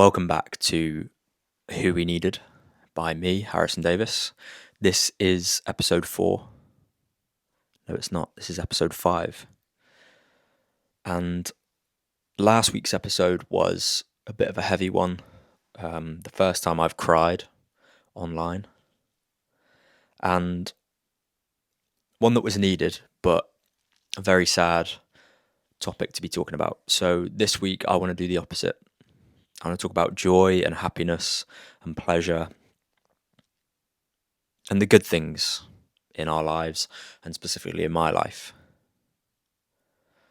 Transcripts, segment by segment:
Welcome back to Who We Needed by me, Harrison Davis. This is episode 4. No, it's not. This is episode 5. And last week's episode was a bit of a heavy one. The first time I've cried online. And one that was needed, but a very sad topic to be talking about. So this week I want to do the opposite. I want to talk about joy and happiness and pleasure and the good things in our lives, and specifically in my life.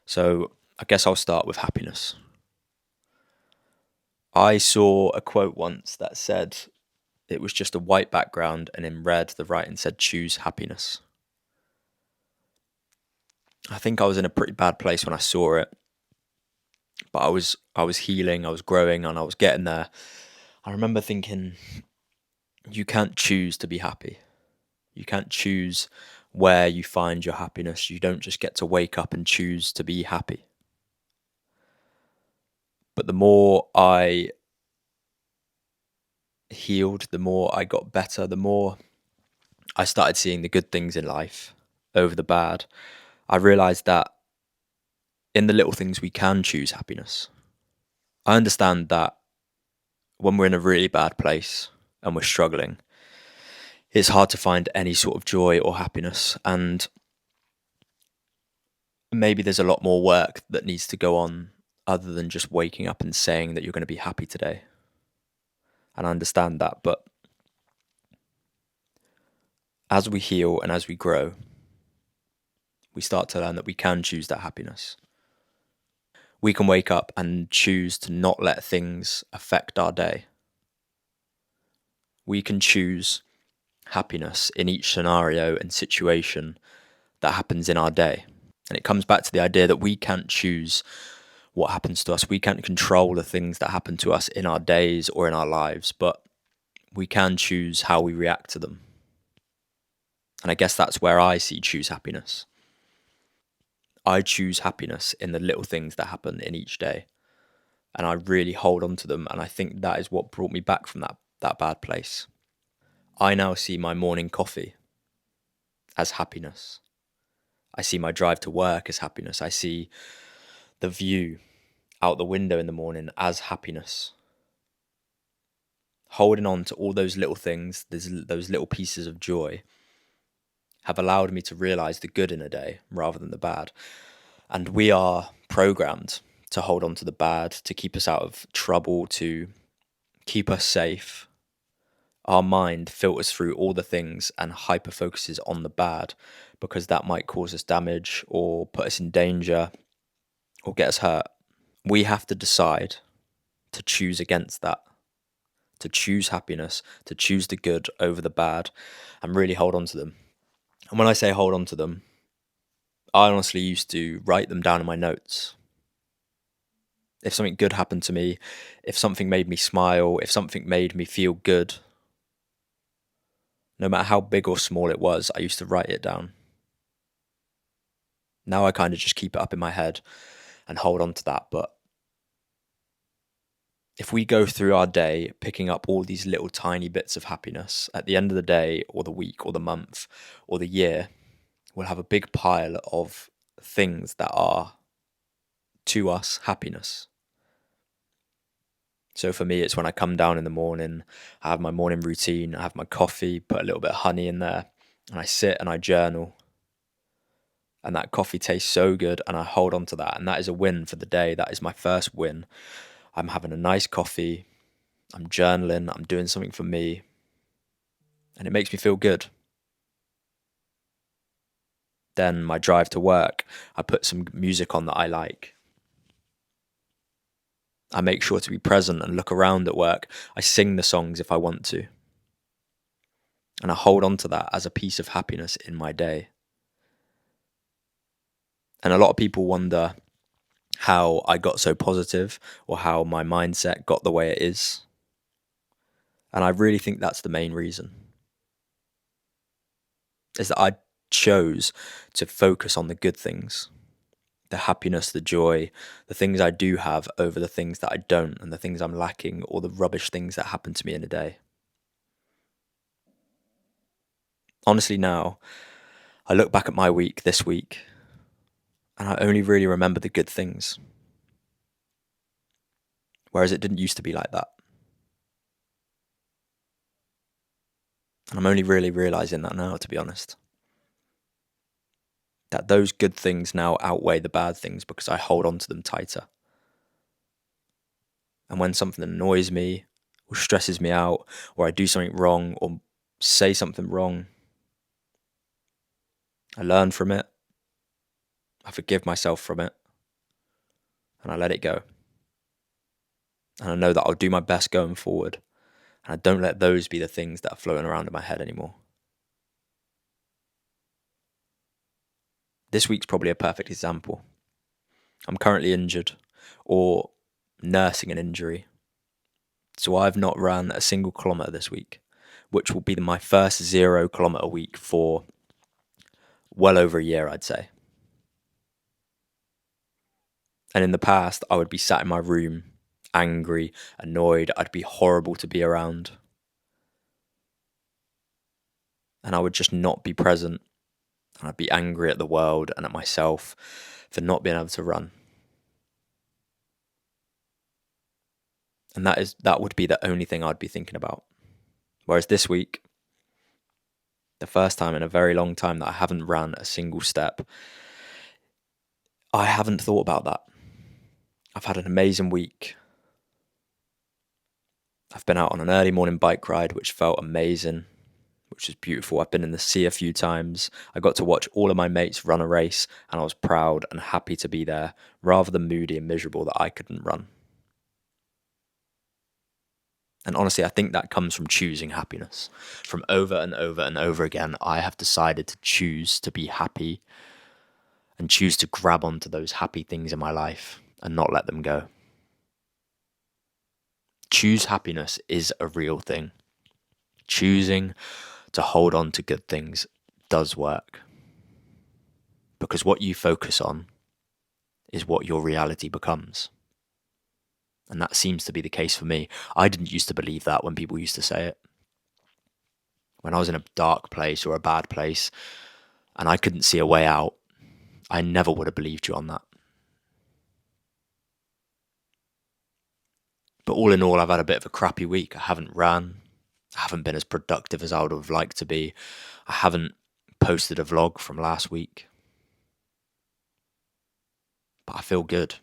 So I guess I'll start with happiness. I saw a quote once that said it was just a white background, and in red the writing said choose happiness. I think I was in a pretty bad place when I saw it, but I was healing, I was growing, and I was getting there. I remember thinking, you can't choose to be happy. You can't choose where you find your happiness. You don't just get to wake up and choose to be happy. But the more I healed, the more I got better, the more I started seeing the good things in life over the bad. I realized that in the little things we can choose happiness. I understand that when we're in a really bad place and we're struggling, it's hard to find any sort of joy or happiness. And maybe there's a lot more work that needs to go on other than just waking up and saying that you're going to be happy today. And I understand that. But as we heal and as we grow, we start to learn that we can choose that happiness. We can wake up and choose to not let things affect our day. We can choose happiness in each scenario and situation that happens in our day. And it comes back to the idea that we can't choose what happens to us. We can't control the things that happen to us in our days or in our lives, but we can choose how we react to them. And I guess that's where I see choose happiness. I choose happiness in the little things that happen in each day. And I really hold on to them. And I think that is what brought me back from that bad place. I now see my morning coffee as happiness. I see my drive to work as happiness. I see the view out the window in the morning as happiness. Holding on to all those little things, those little pieces of joy, have allowed me to realize the good in a day rather than the bad. And we are programmed to hold on to the bad, to keep us out of trouble, to keep us safe. Our mind filters through all the things and hyper focuses on the bad because that might cause us damage or put us in danger or get us hurt. We have to decide to choose against that, to choose happiness, to choose the good over the bad, and really hold on to them. And when I say hold on to them, I honestly used to write them down in my notes. If something good happened to me, if something made me smile, if something made me feel good, no matter how big or small it was, I used to write it down. Now I kind of just keep it up in my head and hold on to that. But if we go through our day picking up all these little tiny bits of happiness, at the end of the day or the week or the month or the year, we'll have a big pile of things that are, to us, happiness. So for me, it's when I come down in the morning, I have my morning routine, I have my coffee, put a little bit of honey in there, and I sit and I journal. And that coffee tastes so good, and I hold on to that. And that is a win for the day. That is my first win. I'm having a nice coffee, I'm journaling, I'm doing something for me, and it makes me feel good. Then my drive to work, I put some music on that I like. I make sure to be present and look around at work. I sing the songs if I want to. And I hold on to that as a piece of happiness in my day. And a lot of people wonder how I got so positive or how my mindset got the way it is. And I really think that's the main reason. Is that I chose to focus on the good things, the happiness, the joy, the things I do have over the things that I don't, and the things I'm lacking, or the rubbish things that happen to me in a day. Honestly, now, I look back at my week this week, and I only really remember the good things, whereas it didn't used to be like that. And I'm only really realizing that now, to be honest. That those good things now outweigh the bad things because I hold on to them tighter. And when something annoys me or stresses me out, or I do something wrong or say something wrong, I learn from it, I forgive myself from it, and I let it go. And I know that I'll do my best going forward, and I don't let those be the things that are floating around in my head anymore. This week's probably a perfect example. I'm currently injured or nursing an injury. So I've not run a single kilometre this week, which will be my first 0 kilometre week for well over a year, I'd say. And in the past, I would be sat in my room, angry, annoyed. I'd be horrible to be around. And I would just not be present. And I'd be angry at the world and at myself for not being able to run. And that would be the only thing I'd be thinking about. Whereas this week, the first time in a very long time that I haven't ran a single step, I haven't thought about that. I've had an amazing week. I've been out on an early morning bike ride, which felt amazing, which was beautiful. I've been in the sea a few times. I got to watch all of my mates run a race, and I was proud and happy to be there, rather than moody and miserable that I couldn't run. And honestly, I think that comes from choosing happiness. From over and over and over again, I have decided to choose to be happy and choose to grab onto those happy things in my life and not let them go. Choose happiness is a real thing. Choosing to hold on to good things does work. Because what you focus on is what your reality becomes. And that seems to be the case for me. I didn't used to believe that when people used to say it. When I was in a dark place or a bad place and I couldn't see a way out, I never would have believed you on that. But all in all, I've had a bit of a crappy week. I haven't ran. I haven't been as productive as I would have liked to be. I haven't posted a vlog from last week. But I feel good.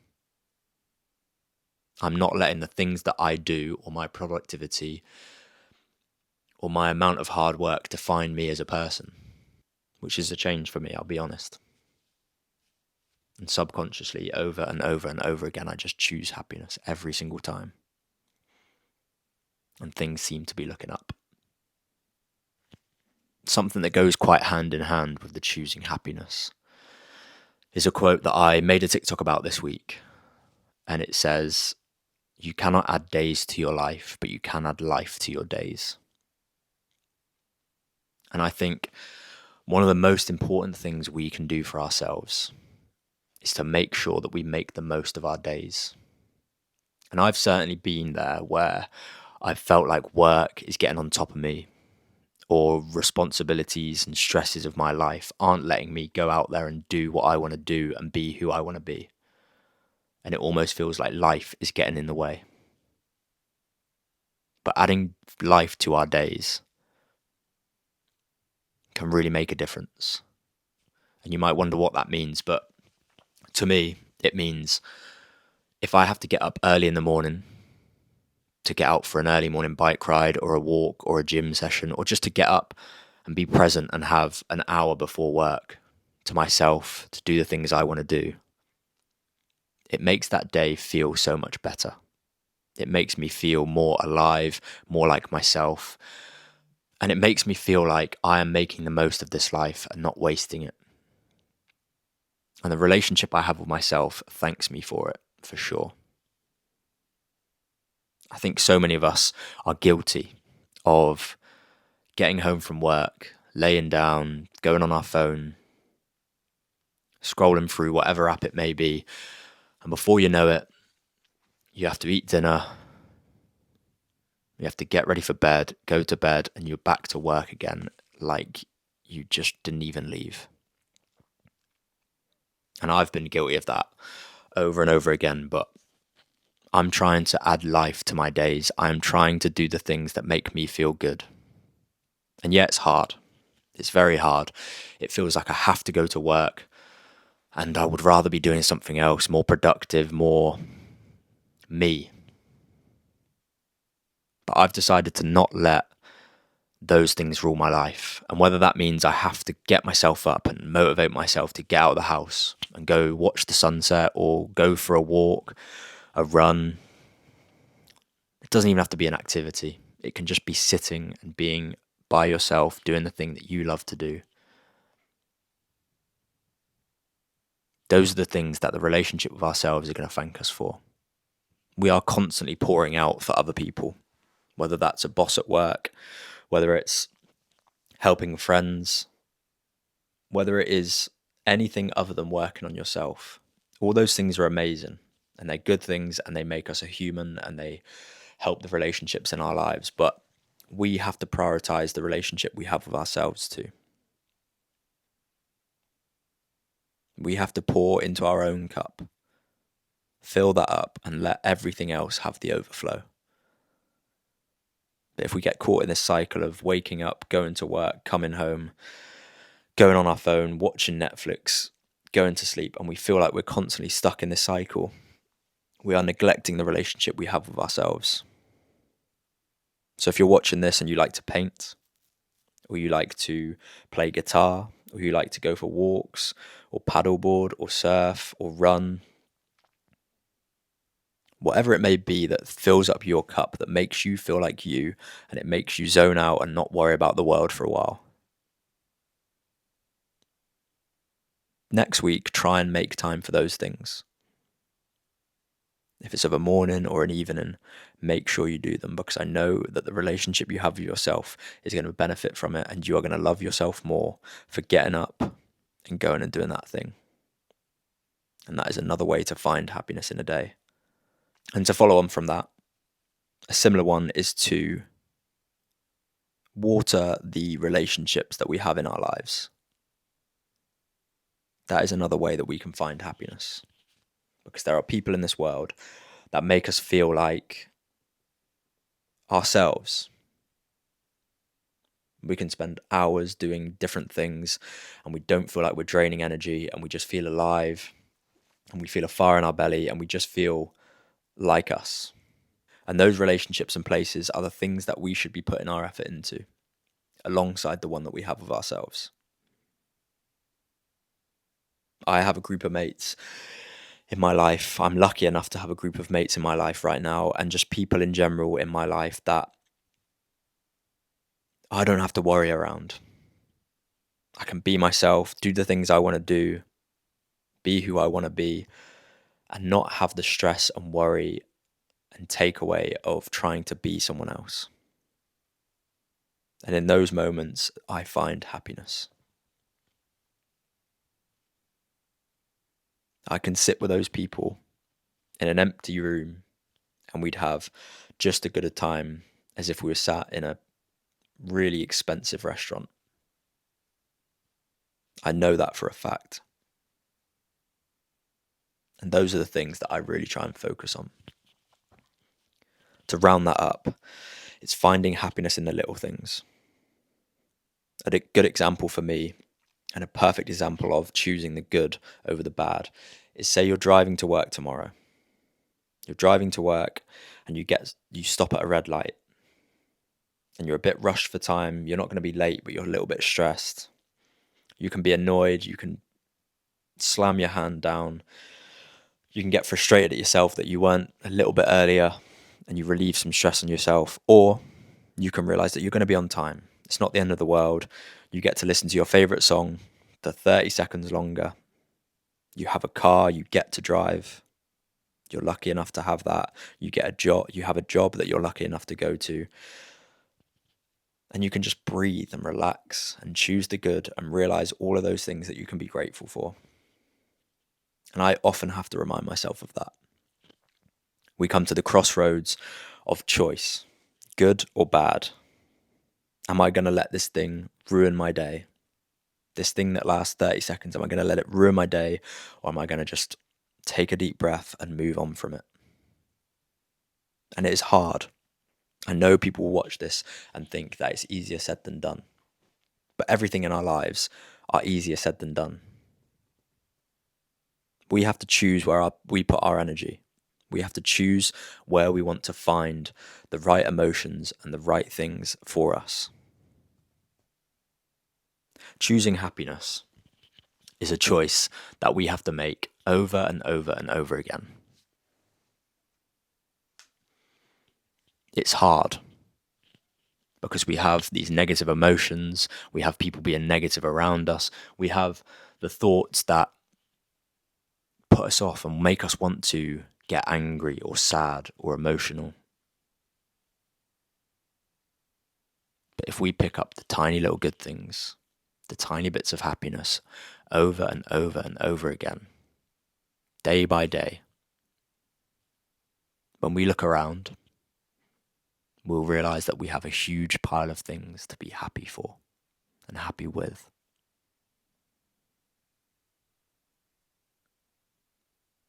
I'm not letting the things that I do or my productivity or my amount of hard work define me as a person, which is a change for me, I'll be honest. And subconsciously, over and over and over again, I just choose happiness every single time. And things seem to be looking up. Something that goes quite hand in hand with the choosing happiness is a quote that I made a TikTok about this week. And it says, "You cannot add days to your life, but you can add life to your days." And I think one of the most important things we can do for ourselves is to make sure that we make the most of our days. And I've certainly been there where I've felt like work is getting on top of me, or responsibilities and stresses of my life aren't letting me go out there and do what I want to do and be who I want to be. And it almost feels like life is getting in the way. But adding life to our days can really make a difference. And you might wonder what that means, but to me, it means if I have to get up early in the morning to get out for an early morning bike ride or a walk or a gym session, or just to get up and be present and have an hour before work to myself to do the things I want to do, it makes that day feel so much better. It makes me feel more alive, more like myself. And it makes me feel like I am making the most of this life and not wasting it. And the relationship I have with myself thanks me for it, for sure. I think so many of us are guilty of getting home from work, laying down, going on our phone, scrolling through whatever app it may be. And before you know it, you have to eat dinner, you have to get ready for bed, go to bed, and you're back to work again like you just didn't even leave. And I've been guilty of that over and over again, but I'm trying to add life to my days. I'm trying to do the things that make me feel good. And yeah, it's hard. It's very hard. It feels like I have to go to work and I would rather be doing something else, more productive, more me. But I've decided to not let those things rule my life. And whether that means I have to get myself up and motivate myself to get out of the house and go watch the sunset or go for a walk, a run, it doesn't even have to be an activity. It can just be sitting and being by yourself, doing the thing that you love to do. Those are the things that the relationship with ourselves are going to thank us for. We are constantly pouring out for other people, whether that's a boss at work, whether it's helping friends, whether it is anything other than working on yourself. All those things are amazing and they're good things and they make us a human and they help the relationships in our lives. But we have to prioritize the relationship we have with ourselves too. We have to pour into our own cup, fill that up, and let everything else have the overflow. But if we get caught in this cycle of waking up, going to work, coming home, going on our phone, watching Netflix, going to sleep, and we feel like we're constantly stuck in this cycle, we are neglecting the relationship we have with ourselves. So if you're watching this and you like to paint, or you like to play guitar, or you like to go for walks, or paddleboard, or surf, or run, whatever it may be that fills up your cup, that makes you feel like you, and it makes you zone out and not worry about the world for a while. Next week, try and make time for those things. If it's of a morning or an evening, make sure you do them because I know that the relationship you have with yourself is going to benefit from it and you are going to love yourself more for getting up and going and doing that thing. And that is another way to find happiness in a day. And to follow on from that, a similar one is to water the relationships that we have in our lives. That is another way that we can find happiness because there are people in this world that make us feel like ourselves. We can spend hours doing different things and we don't feel like we're draining energy and we just feel alive and we feel a fire in our belly and we just feel like us. And those relationships and places are the things that we should be putting our effort into alongside the one that we have with ourselves. I have a group of mates in my life. I'm lucky enough to have a group of mates in my life right now and just people in general in my life that I don't have to worry around. I can be myself, do the things I want to do, be who I want to be, and not have the stress and worry and takeaway of trying to be someone else. And in those moments, I find happiness. I can sit with those people in an empty room and we'd have just as good a time as if we were sat in a really expensive restaurant. I know that for a fact. And those are the things that I really try and focus on. To round that up, it's finding happiness in the little things. A good example for me, and a perfect example of choosing the good over the bad, is say you're driving to work tomorrow. You're driving to work and you stop at a red light and you're a bit rushed for time. You're not going to be late, but you're a little bit stressed. You can be annoyed. You can slam your hand down. You can get frustrated at yourself that you weren't a little bit earlier and you relieve some stress on yourself. Or you can realize that you're going to be on time. It's not the end of the world. You get to listen to your favorite song for 30 seconds longer. You have a car, you get to drive. You're lucky enough to have that. You get a job, you have a job that you're lucky enough to go to. And you can just breathe and relax and choose the good and realize all of those things that you can be grateful for. And I often have to remind myself of that. We come to the crossroads of choice, good or bad. Am I going to let this thing ruin my day? This thing that lasts 30 seconds, am I going to let it ruin my day? Or am I going to just take a deep breath and move on from it? And it is hard. I know people will watch this and think that it's easier said than done. But everything in our lives are easier said than done. We have to choose where we put our energy. We have to choose where we want to find the right emotions and the right things for us. Choosing happiness is a choice that we have to make over and over and over again. It's hard because we have these negative emotions, we have people being negative around us, we have the thoughts that put us off and make us want to get angry or sad or emotional. But if we pick up the tiny little good things, the tiny bits of happiness over and over and over again, day by day, when we look around, we'll realize that we have a huge pile of things to be happy for and happy with.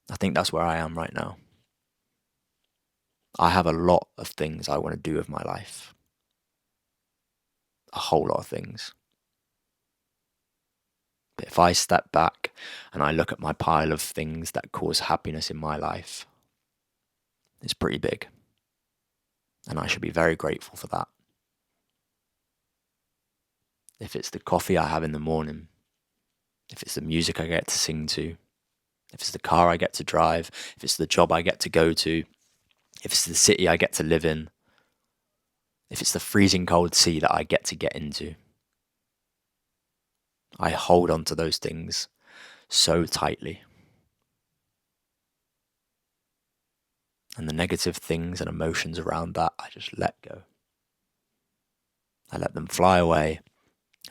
I think that's where I am right now. I have a lot of things I want to do with my life. A whole lot of things. But if I step back and I look at my pile of things that cause happiness in my life, it's pretty big. And I should be very grateful for that. If it's the coffee I have in the morning, if it's the music I get to sing to, if it's the car I get to drive, if it's the job I get to go to, if it's the city I get to live in, if it's the freezing cold sea that I get to get into, I hold on to those things so tightly. And the negative things and emotions around that, I just let go. I let them fly away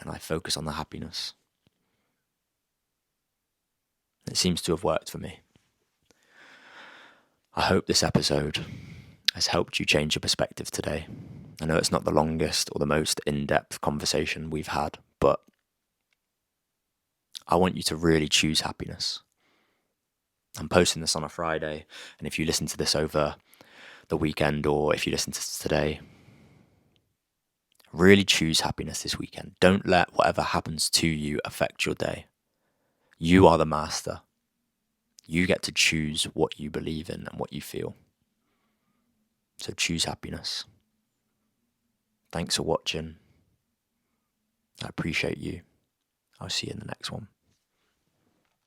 and I focus on the happiness. It seems to have worked for me. I hope this episode has helped you change your perspective today. I know it's not the longest or the most in-depth conversation we've had, but I want you to really choose happiness. I'm posting this on a Friday, and if you listen to this over the weekend or if you listen to this today, really choose happiness this weekend. Don't let whatever happens to you affect your day. You are the master. You get to choose what you believe in and what you feel. So choose happiness. Thanks for watching. I appreciate you. I'll see you in the next one.